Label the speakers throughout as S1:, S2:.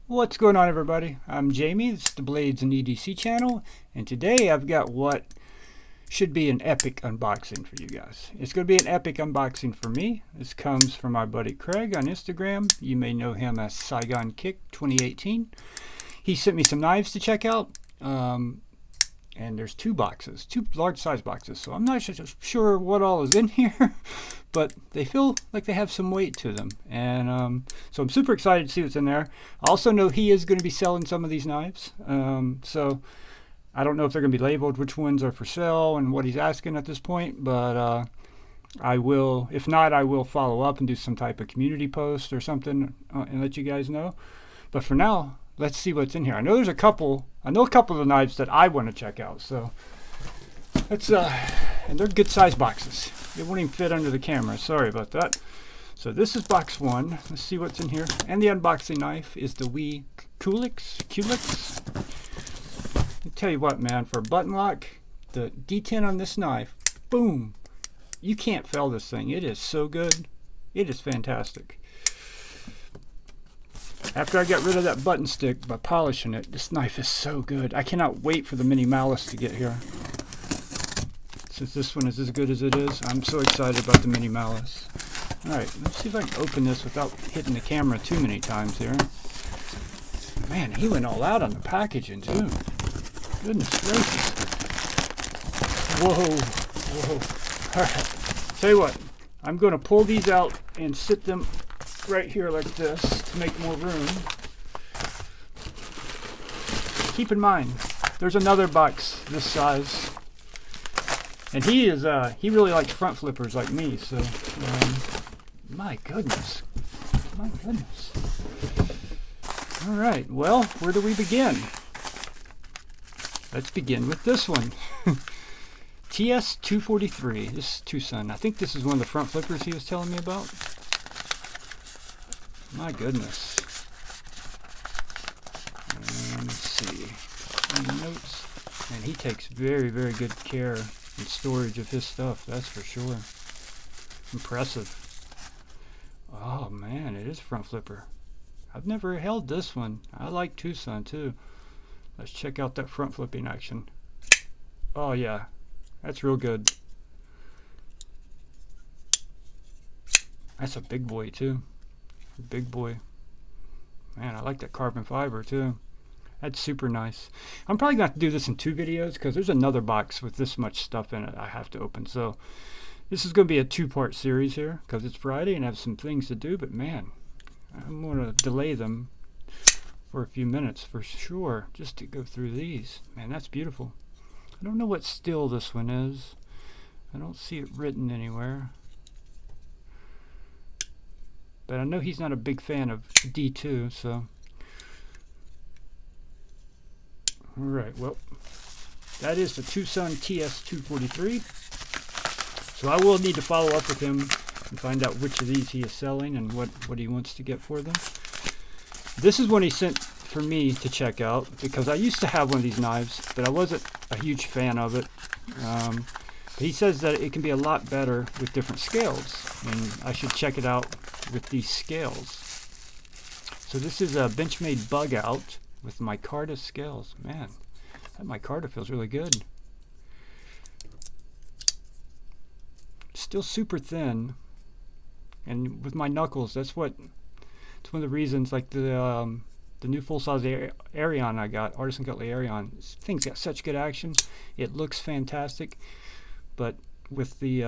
S1: What's going on, everybody? I'm Jamie. This is the Blades and EDC channel, and today I've got what should be an epic unboxing for you guys. It's going to be an epic unboxing for me. This comes from my buddy Craig on Instagram. You may know him as Saigon Kick 2018. He sent me some knives to check out, and there's two large size boxes, so I'm not sure what all is in here, but they feel like they have some weight to them, and so I'm super excited to see what's in there. I also know he is going to be selling some of these knives, so I don't know if they're going to be labeled which ones are for sale and what he's asking at this point, but I will, if not, I will follow up and do some type of community post or something and let you guys know. But for now, let's see what's in here. I know a couple of the knives that I want to check out, so let's and they're good size boxes. They won't even fit under the camera. Sorry about that. So this is box one. Let's see what's in here. And the unboxing knife is the Wiha Bits. I tell you what, man, for a button lock, the D10 on this knife, boom, you can't fail this thing. It is so good. It is fantastic. After I got rid of that button stick by polishing it, this knife is so good. I cannot wait for the mini mallet to get here. Since this one is as good as it is, I'm so excited about the mini mallet. Alright, let's see if I can open this without hitting the camera too many times here. Man, he went all out on the packaging too. Goodness gracious. Whoa. Alright, tell you what, I'm going to pull these out and sit them right here like this to make more room. Keep in mind, there's another box this size, and he really likes front flippers like me, so my goodness. All right, well, where do we begin? Let's begin with this one. TS243. This is Tucson. I think this is one of the front flippers he was telling me about. My goodness. Let's see. Any notes? And he takes very, very good care and storage of his stuff, that's for sure. Impressive. Oh man, it is front flipper. I've never held this one. I like Tucson too. Let's check out that front flipping action. Oh yeah, that's real good. That's a big boy too. Big boy. Man, I like that carbon fiber too. That's super nice. I'm probably going to have to do this in 2 videos because there's another box with this much stuff in it I have to open. So this is going to be a 2-part series here because it's Friday and I have some things to do. But man, I'm going to delay them for a few minutes for sure just to go through these. Man, that's beautiful. I don't know what steel this one is. I don't see it written anywhere. But I know he's not a big fan of D2, so. Alright, well, that is the Tucson TS243. So I will need to follow up with him and find out which of these he is selling and what he wants to get for them. This is one he sent for me to check out because I used to have one of these knives, but I wasn't a huge fan of it. He says that it can be a lot better with different scales, and I should check it out with these scales. So this is a Benchmade Bug Out with micarta scales. Man, that micarta feels really good. Still super thin, and with my knuckles, it's one of the reasons. Like the new full-size Arion I got, Artisan Cutlery Arion, this thing's got such good action. It looks fantastic, but with the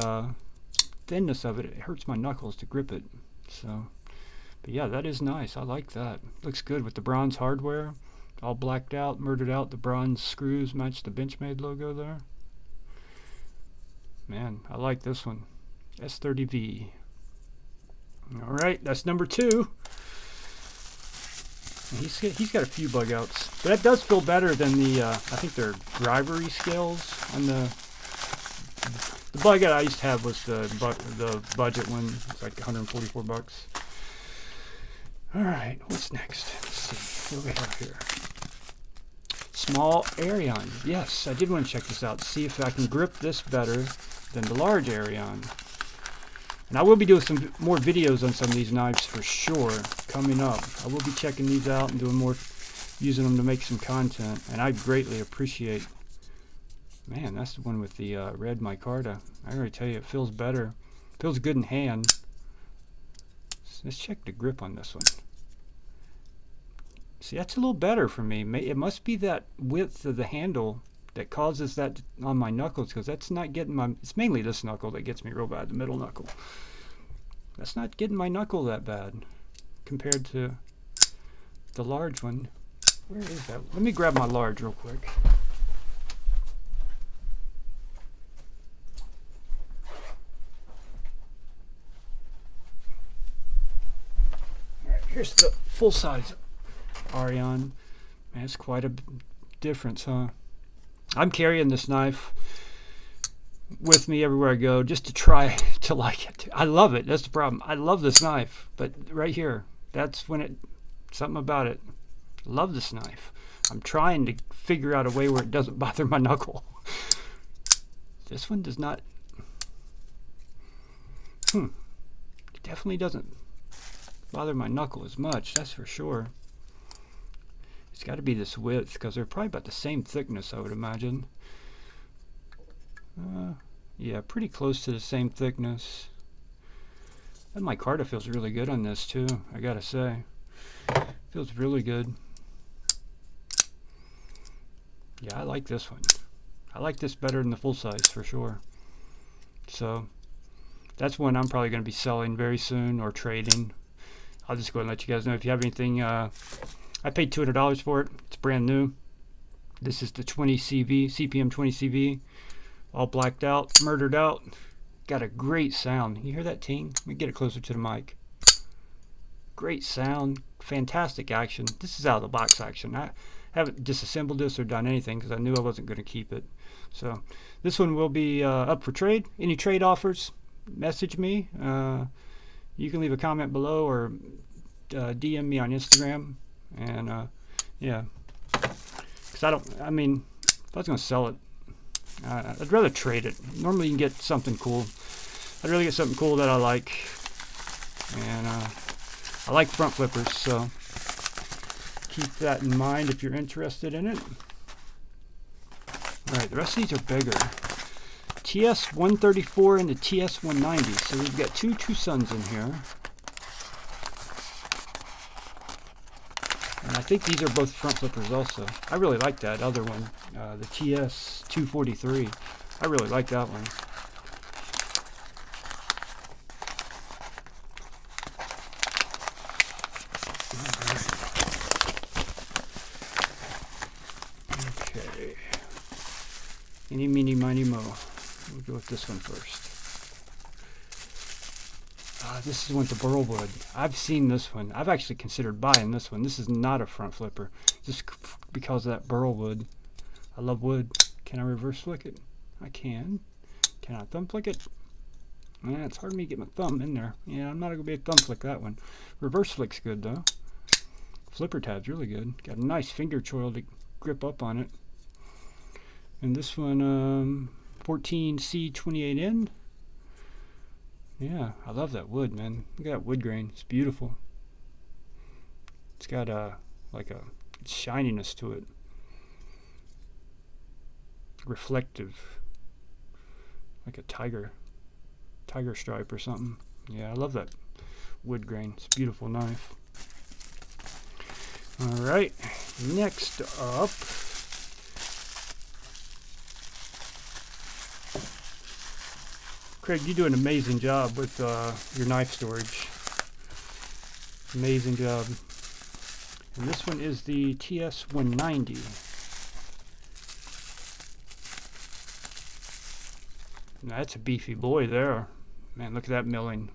S1: thinness of it, it hurts my knuckles to grip it. So, but yeah, that is nice. I like that. Looks good with the bronze hardware, all blacked out, murdered out. The bronze screws match the Benchmade logo there. Man, I like this one. S30V. All right, that's number 2. He's got a few bug outs, but that does feel better than the I think they're drivery scales on the bug out I used to have was the budget one. It's like 144 bucks. All right, what's next? Let's see what we have here. Small Arion. Yes, I did want to check this out. See if I can grip this better than the large Arion. And I will be doing some more videos on some of these knives for sure coming up. I will be checking these out and doing more, using them to make some content. And I greatly appreciate. Man, that's the one with the red micarta. I gotta tell you, it feels better. Feels good in hand. So let's check the grip on this one. See, that's a little better for me. It must be that width of the handle that causes that on my knuckles, because that's not getting my, it's mainly this knuckle that gets me real bad, the middle knuckle. That's not getting my knuckle that bad compared to the large one. Where is that? Let me grab my large real quick. Alright, here's the full size Arion. Man, it's quite a difference, huh? I'm carrying this knife with me everywhere I go just to try to like it. I love it. That's the problem. I love this knife, but right here, that's when it, something about it. Love this knife. I'm trying to figure out a way where it doesn't bother my knuckle. This one does not. It definitely doesn't bother my knuckle as much, that's for sure. It's got to be this width, because they're probably about the same thickness, I would imagine. Yeah, pretty close to the same thickness. And my micarta feels really good on this too, I gotta say. Feels really good. Yeah, I like this one. I like this better than the full size for sure. So that's one I'm probably going to be selling very soon or trading. I'll just go and let you guys know if you have anything. I paid $200 for it. It's brand new. This is the 20 CV, CPM 20 CV. All blacked out, murdered out. Got a great sound. You hear that ting? Let me get it closer to the mic. Great sound, fantastic action. This is out of the box action. I haven't disassembled this or done anything because I knew I wasn't going to keep it. So this one will be up for trade. Any trade offers, message me. You can leave a comment below or DM me on Instagram. And yeah, because I mean, if I was going to sell it, I'd rather trade it. Normally you can get something cool. I'd rather get something cool that I like. And I like front flippers, so keep that in mind if you're interested in it. Alright, the rest of these are bigger. TS134 and the TS190. So we've got two Suns in here. And I think these are both front flippers also. I really like that other one, the TS243. I really like that one. Okay. Eeny, meeny, miny, mo. We'll go with this one first. This is one with the burlwood. I've seen this one. I've actually considered buying this one. This is not a front flipper, just because of that burlwood. I love wood. Can I reverse flick it? I can. Can I thumb flick it? It's hard for me to get my thumb in there. Yeah, I'm not going to be a thumb flick that one. Reverse flick's good though. Flipper tab's really good. Got a nice finger choil to grip up on it. And this one, 14C28N. Yeah, I love that wood, man. Look at that wood grain. It's beautiful. It's got like a shininess to it. Reflective. Like a tiger stripe or something. Yeah, I love that wood grain. It's a beautiful knife. Alright, next up. Craig, you do an amazing job with your knife storage. Amazing job. And this one is the TS190. Now, that's a beefy boy there. Man, look at that milling.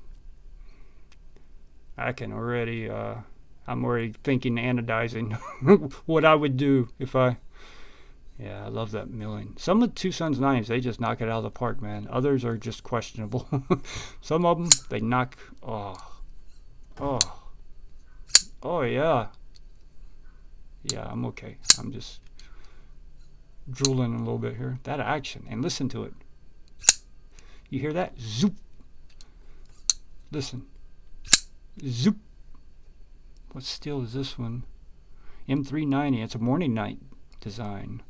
S1: I can already, I'm already thinking anodizing what I would do if I... Yeah, I love that milling. Some of the Tucson's knives, they just knock it out of the park, man. Others are just questionable. Some of them, they knock... Oh, yeah. Yeah, I'm okay. I'm just drooling a little bit here. That action, and listen to it. You hear that? Zoop. Listen. Zoop. What steel is this one? M390. It's a morning night design.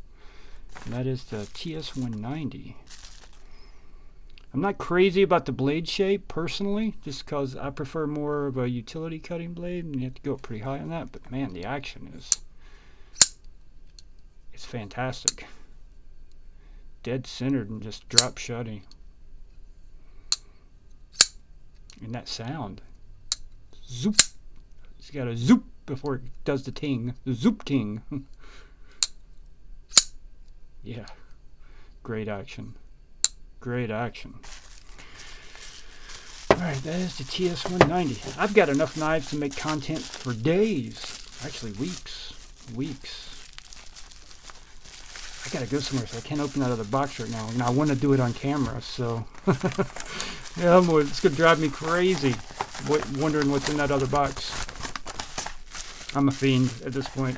S1: And that is the TS190. I'm not crazy about the blade shape personally, just because I prefer more of a utility cutting blade, and you have to go pretty high on that. But man, the action it's fantastic. Dead centered and just drop shotty. And that sound. Zoop. It's got a zoop before it does the ting. The zoop ting. Yeah. Great action. Great action. Alright, that is the TS190. I've got enough knives to make content for days. Actually, weeks. I gotta go somewhere, so I can't open that other box right now. And I want to do it on camera, so... yeah, it's gonna drive me crazy wondering what's in that other box. I'm a fiend at this point.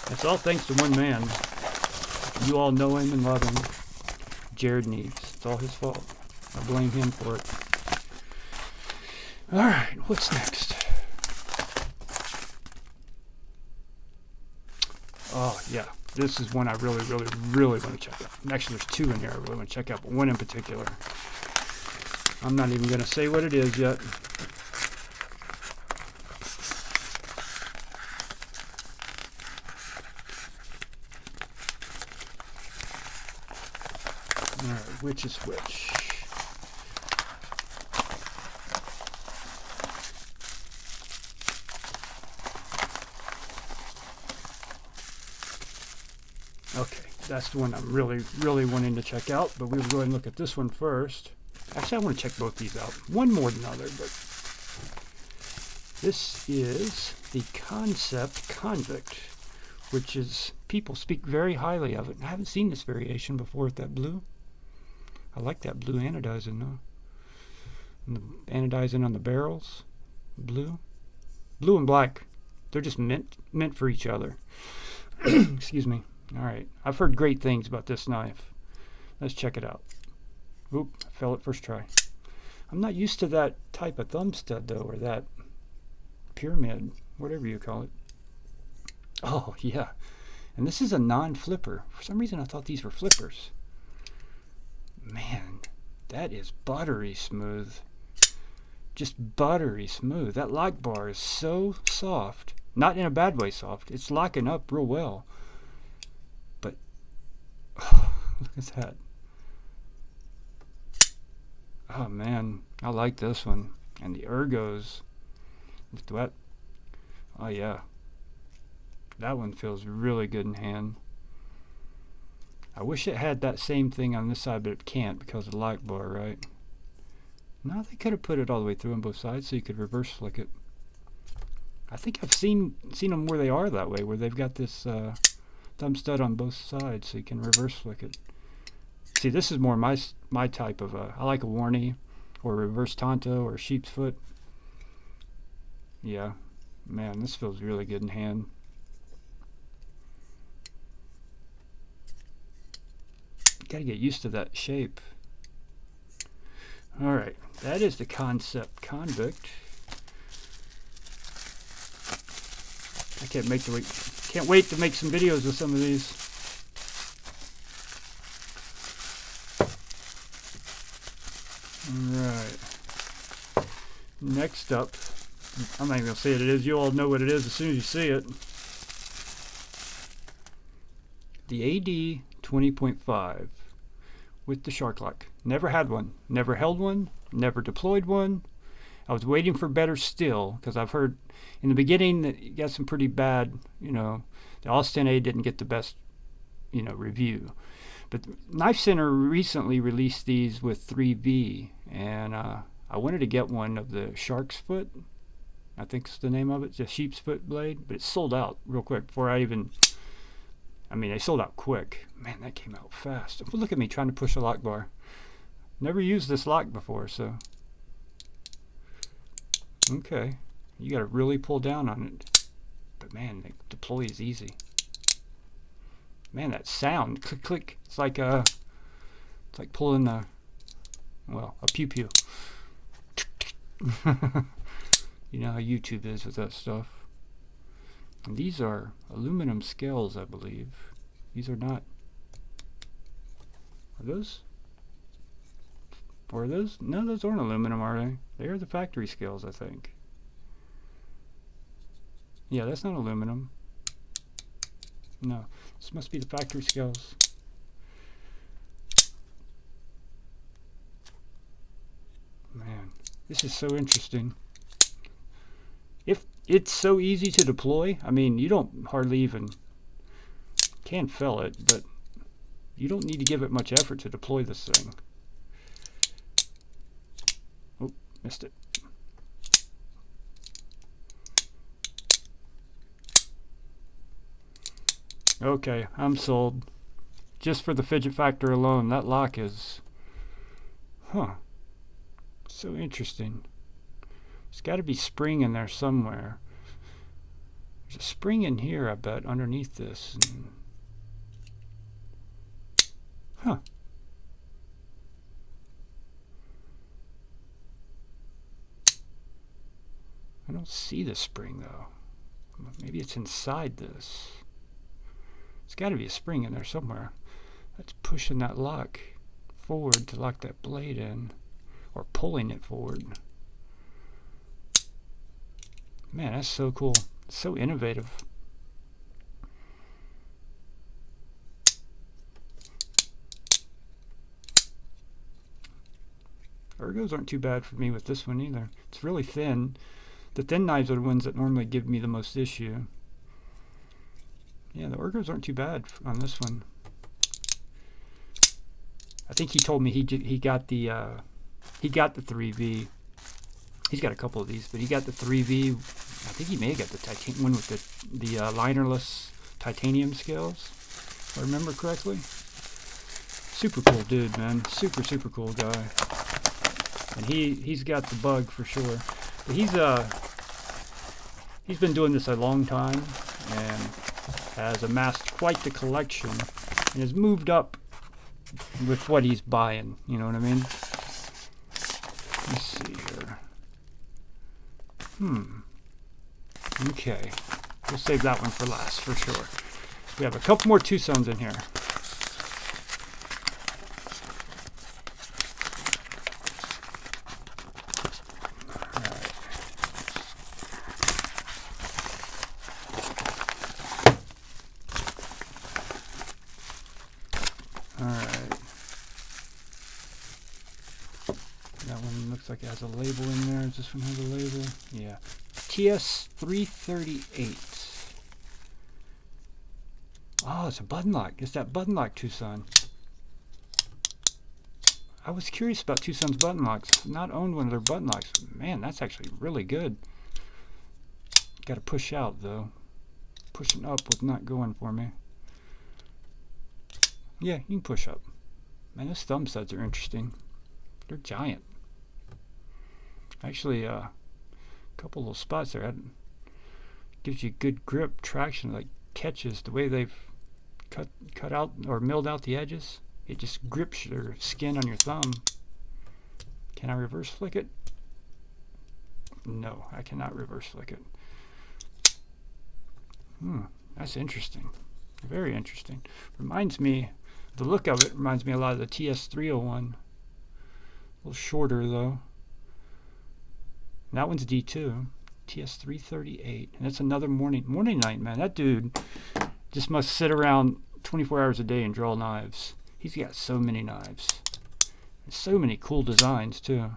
S1: It's all thanks to one man. You all know him and love him. Jared Neves. It's all his fault. I blame him for it. Alright, what's next? Oh, yeah. This is one I really want to check out. Actually, there's two in here I really want to check out, but one in particular. I'm not even going to say what it is yet. Alright, which is which? Okay, that's the one I'm really wanting to check out, but we'll go ahead and look at this one first. Actually, I want to check both these out. One more than the other, but this is the Concept Convict, which is, people speak very highly of it. I haven't seen this variation before with that blue. I like that blue anodizing though. And the anodizing on the barrels. Blue and black. They're just meant for each other. Excuse me. Alright, I've heard great things about this knife. Let's check it out. Oop, I fell at first try. I'm not used to that type of thumb stud though, or that pyramid, whatever you call it. Oh yeah, and this is a non-flipper. For some reason I thought these were flippers. Man, that is buttery smooth. Just buttery smooth. That lock bar is so soft. Not in a bad way soft. It's locking up real well. But, oh, look at that. Oh man, I like this one. And the ergos. Look at that. Oh yeah. That one feels really good in hand. I wish it had that same thing on this side, but it can't because of the lock bar, right? No, they could have put it all the way through on both sides so you could reverse flick it. I think I've seen them where they are that way, where they've got this thumb stud on both sides so you can reverse flick it. See, this is more my type of I like a Warney or a reverse Tonto or a sheep's foot. Yeah, man, this feels really good in hand. Gotta get used to that shape. Alright, that is the Concept Convict. I can't wait to make some videos with some of these. Alright. Next up, I'm not even gonna say what it is. You all know what it is as soon as you see it. The AD 20.5 with the shark lock. Never had one, never held one, never deployed one. I was waiting for better still because I've heard in the beginning that you got some pretty bad, the Austin A didn't get the best, review. But Knife Center recently released these with 3V, and I wanted to get one of the shark's foot. I think it's the name of it, the sheep's foot blade, but it sold out real quick before they sold out quick. Man, that came out fast. Look at me trying to push a lock bar. Never used this lock before, so. Okay. You gotta really pull down on it. But man, the deploy is easy. Man, that sound. Click, click. It's like pulling a pew pew. You know how YouTube is with that stuff. And these are aluminum scales, I believe. These are not. Are those? Or are those? No, those aren't aluminum, are they? They are the factory scales, I think. Yeah, that's not aluminum. No, this must be the factory scales. Man, this is so interesting. If it's so easy to deploy, I mean, you don't hardly even can fill it, but you don't need to give it much effort to deploy this thing. Oh, missed it. Okay, I'm sold. Just for the fidget factor alone, that lock is, so interesting. There's got to be spring in there somewhere. There's a spring in here, I bet, underneath this. I don't see the spring, though. Maybe it's inside this. There's got to be a spring in there somewhere. That's pushing that lock forward to lock that blade in, or pulling it forward. Man, that's so cool. So innovative. Ergos aren't too bad for me with this one either. It's really thin. The thin knives are the ones that normally give me the most issue. Yeah, the ergos aren't too bad on this one. I think he told me he got the 3V. He's got a couple of these, but he got the 3V. I think he may have got the one with the linerless titanium scales, if I remember correctly. Super cool dude, man. Super cool guy. And he's got the bug for sure. But he's been doing this a long time and has amassed quite the collection and has moved up with what he's buying. You know what I mean? Let's see here. Okay. We'll save that one for last for sure. We have a couple more Tucson's in here. Like it has a label in there. Does this one have a label? Yeah. TS338. Oh, it's a button lock. It's that button lock Tucson. I was curious about Tucson's button locks. Not owned one of their button locks. Man, that's actually really good. Got to push out though. Pushing up was not going for me. Yeah, you can push up. Man, those thumb studs are interesting. They're giant. Actually, a couple little spots there. Gives you good grip, traction, like catches the way they've cut out or milled out the edges. It just grips your skin on your thumb. Can I reverse flick it? No, I cannot reverse flick it. That's interesting. Very interesting. Reminds me, the look of it reminds me a lot of the TS301. A little shorter though. And that one's D2, TS338, and that's another morning knight, man. That dude just must sit around 24 hours a day and draw knives. He's got so many knives, and so many cool designs too.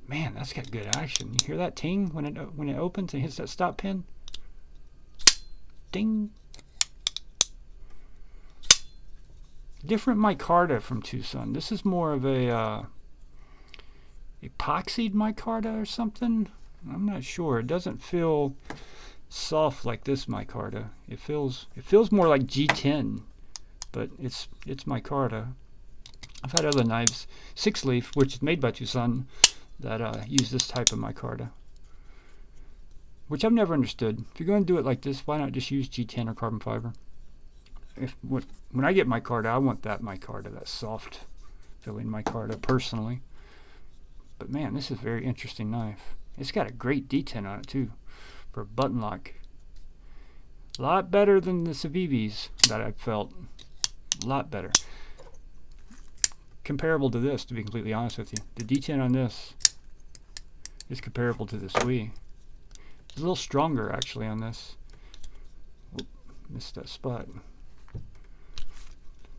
S1: Man, that's got good action. You hear that ting when it opens and hits that stop pin? Ding. Different micarta from Tucson. This is more of a epoxied micarta or something. I'm not sure. It doesn't feel soft like this micarta. It feels more like G10, but it's micarta. I've had other knives, 6-leaf, which is made by Tucson, that use this type of micarta, which I've never understood. If you're going to do it like this, why not just use G10 or carbon fiber? When I get micarta, I want that micarta, that soft feeling micarta, personally. but man, this is a very interesting knife. It's got a great detent on it too for a button lock. A lot better than the Swabs that I've felt. A lot better. Comparable to this, to be completely honest with you. The detent on this is comparable to this Wiha. It's a little stronger actually on this. Oop, missed that spot.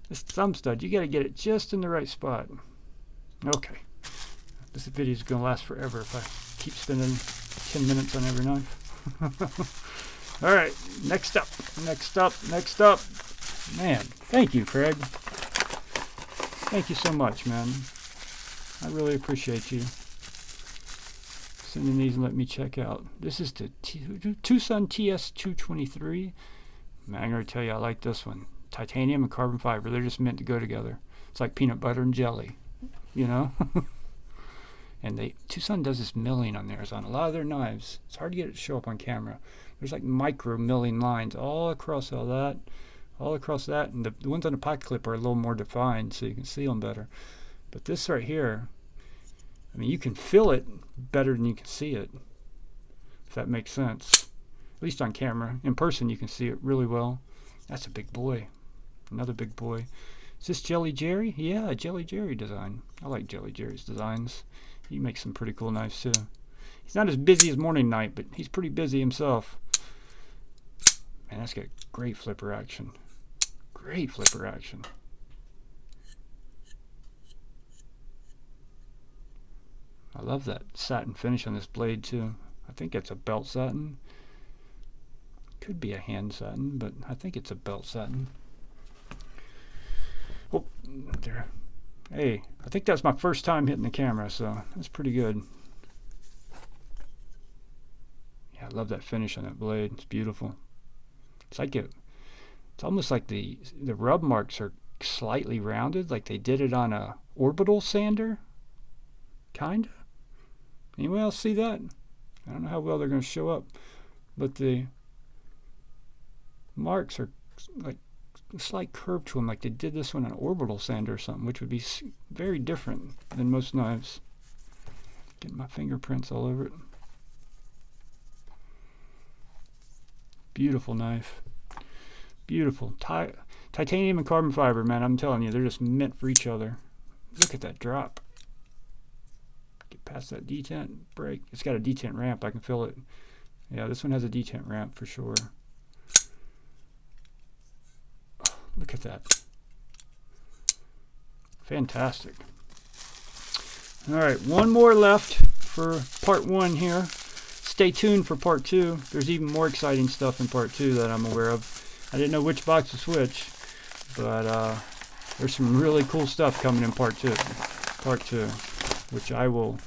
S1: This thumb stud, you gotta get it just in the right spot. Okay. This video is gonna last forever if I keep spending 10 minutes on every knife. Alright, next up. Man, thank you, Craig. Thank you so much, man. I really appreciate you sending these and letting me check out. This is the Tucson TS223. Man, I'm going to tell you, I like this one. Titanium and carbon fiber. They're just meant to go together. It's like peanut butter and jelly, you know? And Tucson does this milling on theirs, on a lot of their knives. It's hard to get it to show up on camera. There's like micro milling lines all across all that. And the ones on the pocket clip are a little more defined so you can see them better. But this right here, I mean, you can feel it better than you can see it, if that makes sense. At least on camera. In person you can see it really well. That's a big boy. Another big boy. Is this Jelly Jerry? Yeah, Jelly Jerry design. I like Jelly Jerry's designs. He makes some pretty cool knives too. He's not as busy as Morning Knight, but he's pretty busy himself. Man, that's got great flipper action. Great flipper action. I love that satin finish on this blade too. I think it's a belt satin. Could be a hand satin, but I think it's a belt satin. Oh, there. Hey, I think that's my first time hitting the camera, so that's pretty good. Yeah, I love that finish on that blade. It's beautiful. It's like it's almost like the rub marks are slightly rounded, like they did it on a orbital sander. Kinda. Anyone else see that? I don't know how well they're going to show up, but the marks are like a slight curve to them, like they did this one on an orbital sander or something, which would be very different than most knives. Getting my fingerprints all over it. Beautiful knife. Beautiful. Titanium and carbon fiber, man, I'm telling you, they're just meant for each other. Look at that drop. Get past that detent break. It's got a detent ramp. I can feel it. Yeah, this one has a detent ramp for sure. Oh, look at that. Fantastic. All right, one more left for part one here. Stay tuned for part two. There's even more exciting stuff in part two that I'm aware of. I didn't know which box to switch, but there's some really cool stuff coming in part two, which I will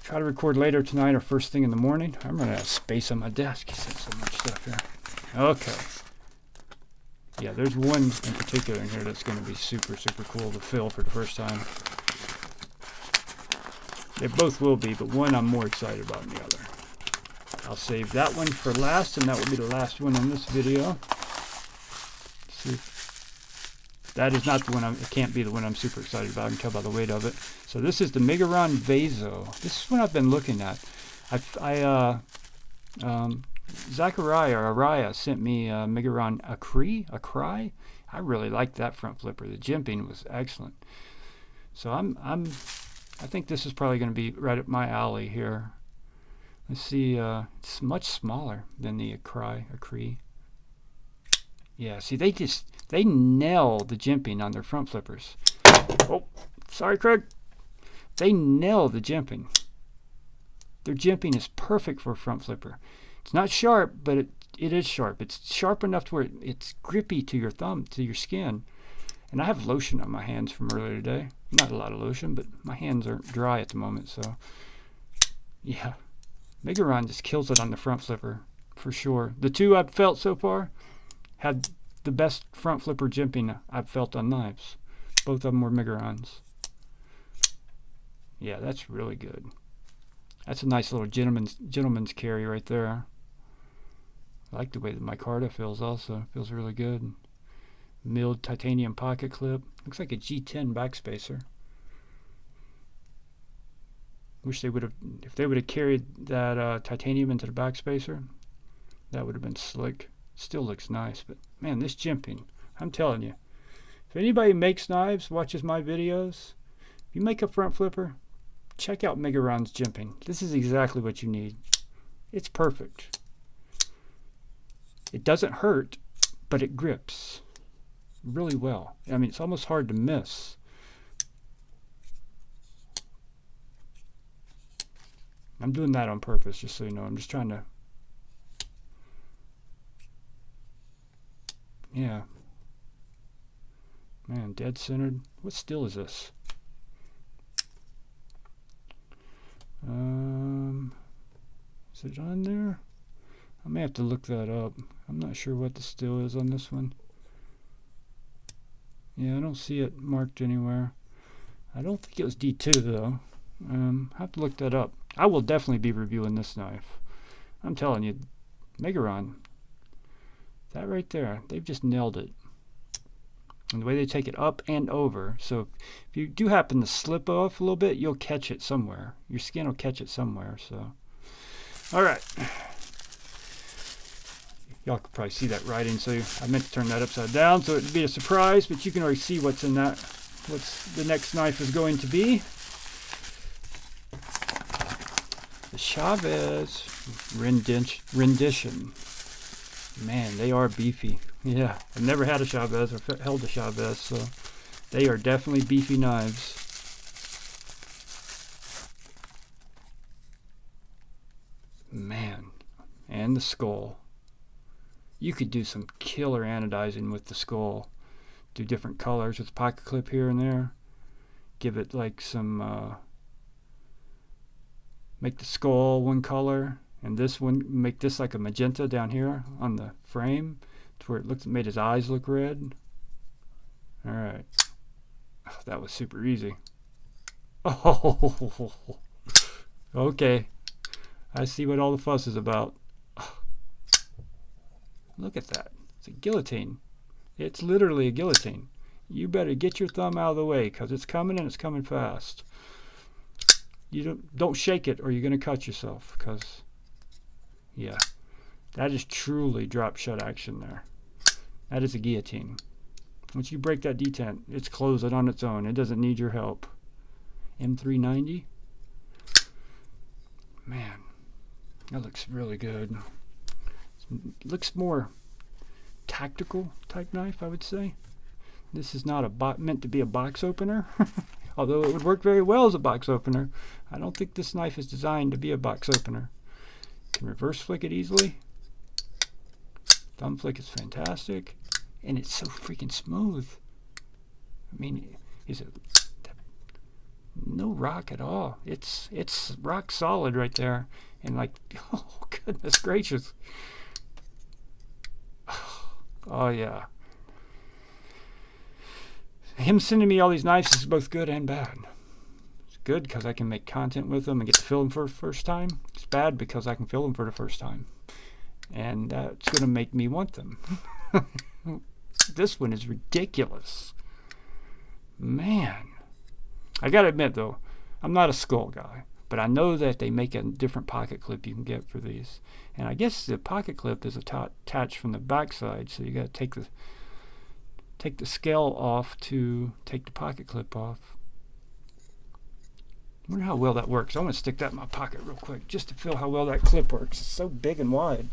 S1: try to record later tonight or first thing in the morning. I'm running out of space on my desk. He's got so much stuff here. Okay. Yeah, there's one in particular in here that's going to be super, super cool to fill for the first time. They both will be, but one I'm more excited about than the other. I'll save that one for last, and that will be the last one in this video. Let's see. That is not the one it can't be the one I'm super excited about. I can tell by the weight of it. So this is the Megaron Vaso. This is what I've been looking at. Zachariah or Araya sent me Megaron Acry. I really liked that front flipper. The jimping was excellent. So I think this is probably going to be right up my alley here. Let's see, it's much smaller than the Acry. Yeah, see, they nail the jimping on their front flippers. Oh, sorry, Craig. They nail the jimping. Their jimping is perfect for a front flipper. It's not sharp, but it is sharp. It's sharp enough to where it's grippy to your thumb, to your skin. And I have lotion on my hands from earlier today. Not a lot of lotion, but my hands aren't dry at the moment, so yeah. Megaron just kills it on the front flipper, for sure. The two I've felt so far had the best front flipper jimping I've felt on knives. Both of them were Megarons. Yeah, that's really good. That's a nice little gentleman's carry right there. I like the way that my micarta feels also. Feels really good. Milled titanium pocket clip. Looks like a G10 backspacer. Wish they would have, if they would have carried that titanium into the backspacer, that would have been slick. Still looks nice, but man, this jimping, I'm telling you, if anybody makes knives, watches my videos, if you make a front flipper, check out Megaron's jimping. This is exactly what you need. It's perfect. It doesn't hurt, but it grips really well. I mean, it's almost hard to miss. I'm doing that on purpose, just so you know. I'm just trying to, yeah. Man, dead centered. What steel is this? Is it on there? I may have to look that up. I'm not sure what the steel is on this one. Yeah, I don't see it marked anywhere. I don't think it was D2 though. I have to look that up. I will definitely be reviewing this knife. I'm telling you, Megaron, that right there, they've just nailed it. And the way they take it up and over, so if you do happen to slip off a little bit, you'll catch it somewhere. Your skin will catch it somewhere. So, all right. Y'all could probably see that writing, so I meant to turn that upside down so it'd be a surprise, but you can already see what's in that, what's the next knife is going to be. The Swabs rendition. Man, they are beefy. Yeah, I've never had a Swabs or held a Swabs, so they are definitely beefy knives. Man, and the skull. You could do some killer anodizing with the skull. Do different colors with the pocket clip here and there. Give it like some, make the skull one color, and this one, make this like a magenta down here on the frame, to where it looks, made his eyes look red. All right, oh, that was super easy. Oh, okay. I see what all the fuss is about. Look at that. It's a guillotine. It's literally a guillotine. You better get your thumb out of the way, because it's coming and it's coming fast. You don't shake it or you're going to cut yourself, because, yeah, that is truly drop shut action there. That is a guillotine. Once you break that detent, it's closing on its own. It doesn't need your help. M390. Man, that looks really good. It looks more tactical type knife, I would say. This is not meant to be a box opener. Although it would work very well as a box opener, I don't think this knife is designed to be a box opener. Can reverse flick it easily. Thumb flick is fantastic. And it's so freaking smooth. I mean, is it no rock at all? It's rock solid right there. And like, oh goodness gracious. Oh yeah. Him sending me all these knives is both good and bad. It's good because I can make content with them and get to feel them for the first time. It's bad because I can feel them for the first time. And that's going to make me want them. This one is ridiculous. Man. I got to admit though, I'm not a skull guy. But I know that they make a different pocket clip you can get for these. And I guess the pocket clip is attached from the backside, so you got to take the scale off to take the pocket clip off. I wonder how well that works. I want to stick that in my pocket real quick just to feel how well that clip works. It's so big and wide.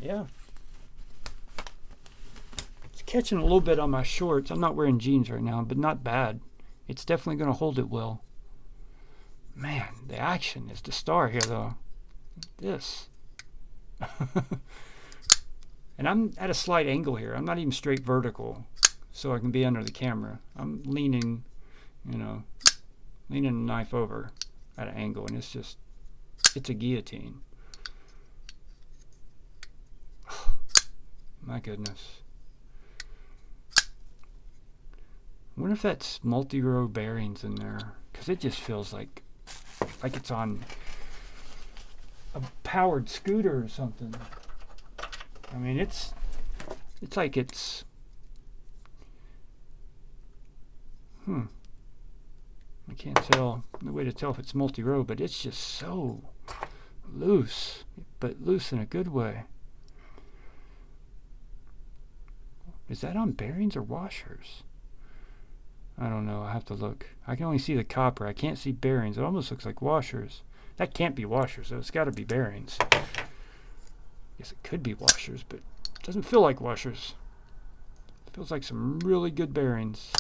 S1: Yeah. It's catching a little bit on my shorts. I'm not wearing jeans right now, but not bad. It's definitely going to hold it well. Man, the action is the star here, though. This. And I'm at a slight angle here. I'm not even straight vertical, so I can be under the camera. I'm leaning, you know, leaning the knife over at an angle, and it's just, it's a guillotine. My goodness. I wonder if that's multi-row bearings in there, because it just feels like it's on a powered scooter or something. I mean, it's like it's I can't tell the way to tell if it's multi-row, but it's just so loose, but loose in a good way. Is that on bearings or washers? I don't know. I have to look. I can only see the copper. I can't see bearings. It almost looks like washers. That can't be washers, so it's got to be bearings. I guess it could be washers, but it doesn't feel like washers. It feels like some really good bearings.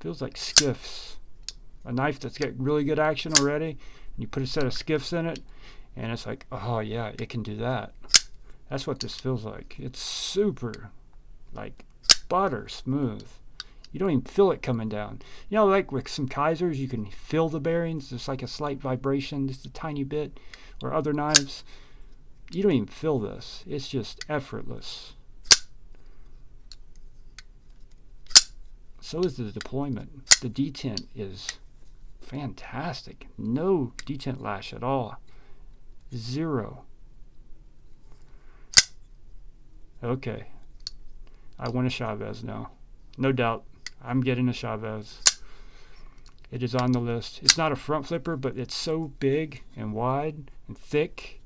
S1: Feels like skiffs. A knife that's got really good action already, and you put a set of skiffs in it, and it's like, oh yeah, it can do that. That's what this feels like. It's super, like, butter smooth. You don't even feel it coming down. You know, like with some Kaisers, you can feel the bearings. There's like a slight vibration, just a tiny bit, or other knives. You don't even feel this. It's just effortless. So is the deployment. The detent is fantastic. No detent lash at all. Zero. Okay. I want a Swabs now. No doubt. I'm getting a Swabs. It is on the list. It's not a front flipper, but it's so big and wide and thick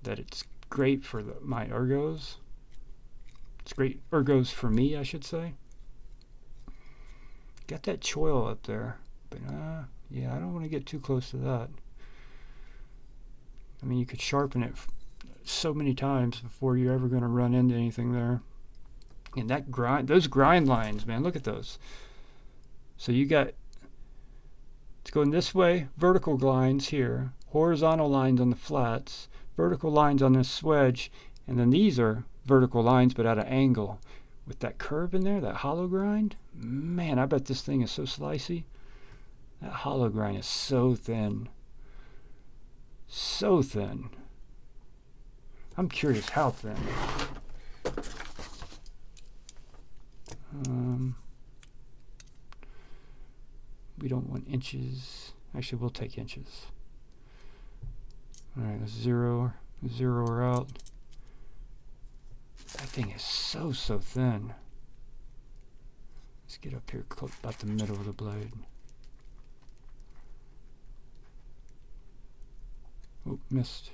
S1: that it's great for my ergos. It's great ergos for me, I should say. Got that choil up there, but yeah, I don't want to get too close to that. I mean, you could sharpen it so many times before you're ever going to run into anything there. And that grind, those grind lines, man, look at those. So you got, it's going this way, vertical lines here, horizontal lines on the flats, vertical lines on this swedge, and then these are vertical lines but at an angle. With that curve in there, that hollow grind, man, I bet this thing is so slicey. That hollow grind is so thin. So thin. I'm curious how thin. We don't want inches. Actually, we'll take inches. Alright, let's zero her out. That thing is so thin. Let's get up here close, about the middle of the blade. Oh, missed.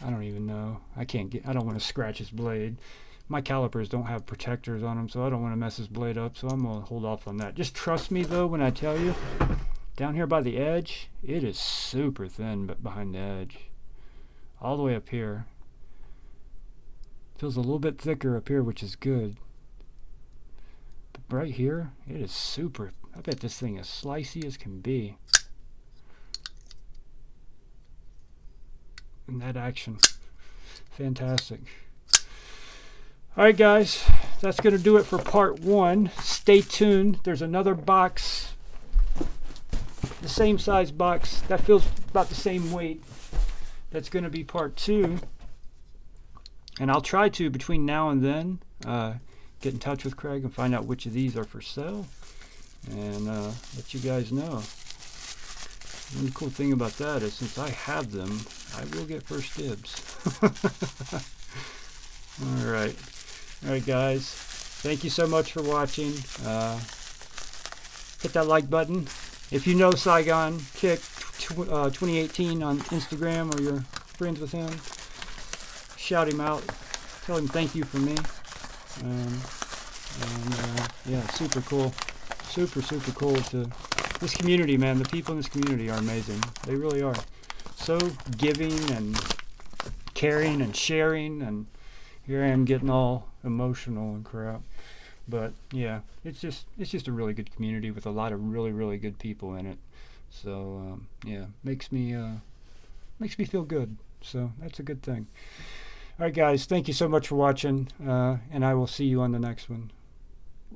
S1: I don't even know. I don't want to scratch his blade. My calipers don't have protectors on them, so I don't want to mess his blade up, so I'm going to hold off on that. Just trust me, though, when I tell you, down here by the edge, it is super thin but behind the edge. All the way up here. Feels a little bit thicker up here, which is good. But right here, it is super. I bet this thing is slicey as can be. And that action. Fantastic. Alright guys, that's going to do it for part 1. Stay tuned. There's another box, the same size box, that feels about the same weight. That's going to be part 2. And I'll try to, between now and then, get in touch with Craig and find out which of these are for sale. And let you guys know. And the cool thing about that is, since I have them, I will get first dibs. Alright. Alright guys, thank you so much for watching. Hit that like button. If you know Saigon Kick 2018 on Instagram, or you're friends with him, shout him out. Tell him thank you from me. Yeah, super cool. Super cool to this community, man. The people in this community are amazing. They really are. So giving and caring and sharing, and here I am getting all emotional and crap. But yeah, it's just a really good community with a lot of really good people in it. So yeah, makes me feel good. So that's a good thing. All right guys, thank you so much for watching, and I will see you on the next one.